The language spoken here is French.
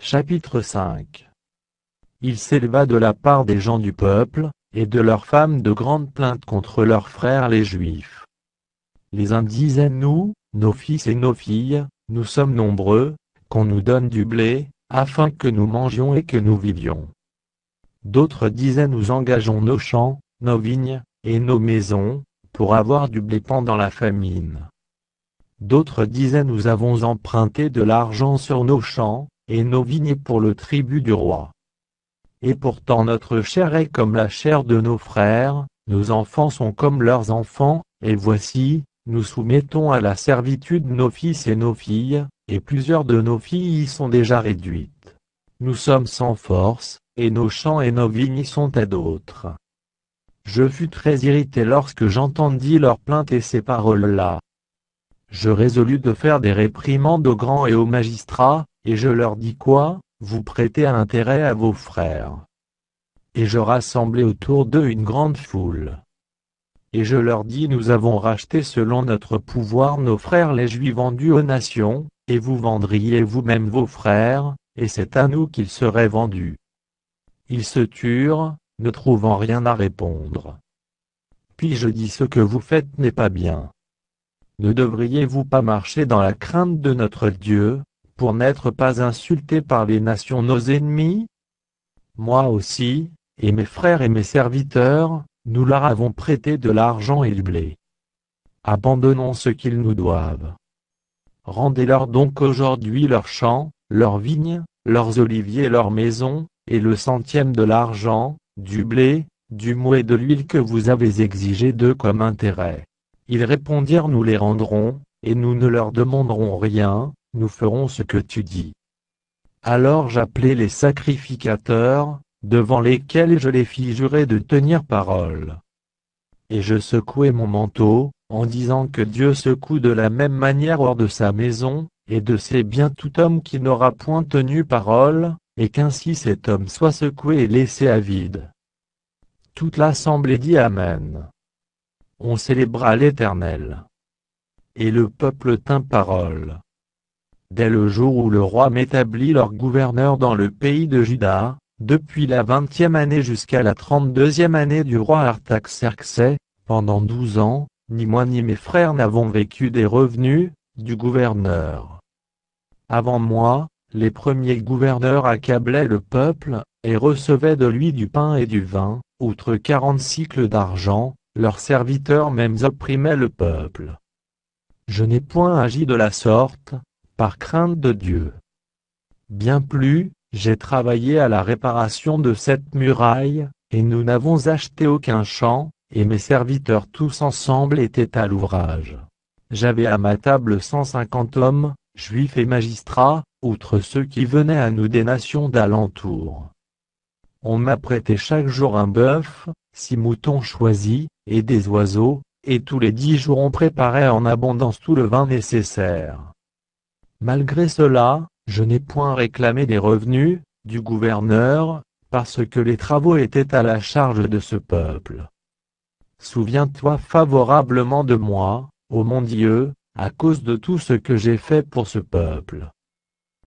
Chapitre 5. Il s'éleva de la part des gens du peuple, et de leurs femmes de grandes plaintes contre leurs frères les Juifs. Les uns disaient: nous, nos fils et nos filles, nous sommes nombreux, qu'on nous donne du blé, afin que nous mangions et que nous vivions. D'autres disaient: nous engageons nos champs, nos vignes, et nos maisons, pour avoir du blé pendant la famine. D'autres disaient: nous avons emprunté de l'argent sur nos champs, et nos vignes pour le tribut du roi. Et pourtant notre chair est comme la chair de nos frères, nos enfants sont comme leurs enfants, et voici, nous soumettons à la servitude nos fils et nos filles, et plusieurs de nos filles y sont déjà réduites. Nous sommes sans force, et nos champs et nos vignes sont à d'autres. Je fus très irrité lorsque j'entendis leurs plaintes et ces paroles-là. Je résolus de faire des réprimandes aux grands et aux magistrats, et je leur dis: quoi, vous prêtez intérêt à vos frères? Et je rassemblai autour d'eux une grande foule. Et je leur dis: nous avons racheté selon notre pouvoir nos frères les Juifs vendus aux nations, et vous vendriez vous-même vos frères, et c'est à nous qu'ils seraient vendus. Ils se turent, ne trouvant rien à répondre. Puis je dis: ce que vous faites n'est pas bien. Ne devriez-vous pas marcher dans la crainte de notre Dieu, pour n'être pas insultés par les nations nos ennemis? Moi aussi, et mes frères et mes serviteurs, nous leur avons prêté de l'argent et du blé. Abandonnons ce qu'ils nous doivent. Rendez-leur donc aujourd'hui leurs champs, leurs vignes, leurs oliviers, leurs maisons, et le centième de l'argent, du blé, du mou et de l'huile que vous avez exigé d'eux comme intérêt. Ils répondirent: nous les rendrons, et nous ne leur demanderons rien, nous ferons ce que tu dis. Alors j'appelai les sacrificateurs, devant lesquels je les fis jurer de tenir parole. Et je secouai mon manteau, en disant que Dieu secoue de la même manière hors de sa maison, et de ses biens tout homme qui n'aura point tenu parole, et qu'ainsi cet homme soit secoué et laissé à vide. Toute l'assemblée dit Amen. On célébra l'Éternel. Et le peuple tint parole. Dès le jour où le roi m'établit leur gouverneur dans le pays de Juda, depuis la 20e année jusqu'à la 32e année du roi Artaxerxès, pendant 12 ans, ni moi ni mes frères n'avons vécu des revenus du gouverneur. Avant moi, les premiers gouverneurs accablaient le peuple, et recevaient de lui du pain et du vin, outre 40 cycles d'argent, leurs serviteurs même opprimaient le peuple. Je n'ai point agi de la sorte, par crainte de Dieu. Bien plus, j'ai travaillé à la réparation de cette muraille, et nous n'avons acheté aucun champ, et mes serviteurs tous ensemble étaient à l'ouvrage. J'avais à ma table 150 hommes, juifs et magistrats, outre ceux qui venaient à nous des nations d'alentour. On m'a prêté chaque jour un bœuf, 6 moutons choisis, et des oiseaux, et tous les 10 jours on préparait en abondance tout le vin nécessaire. Malgré cela, je n'ai point réclamé des revenus du gouverneur, parce que les travaux étaient à la charge de ce peuple. Souviens-toi favorablement de moi, ô mon Dieu, à cause de tout ce que j'ai fait pour ce peuple.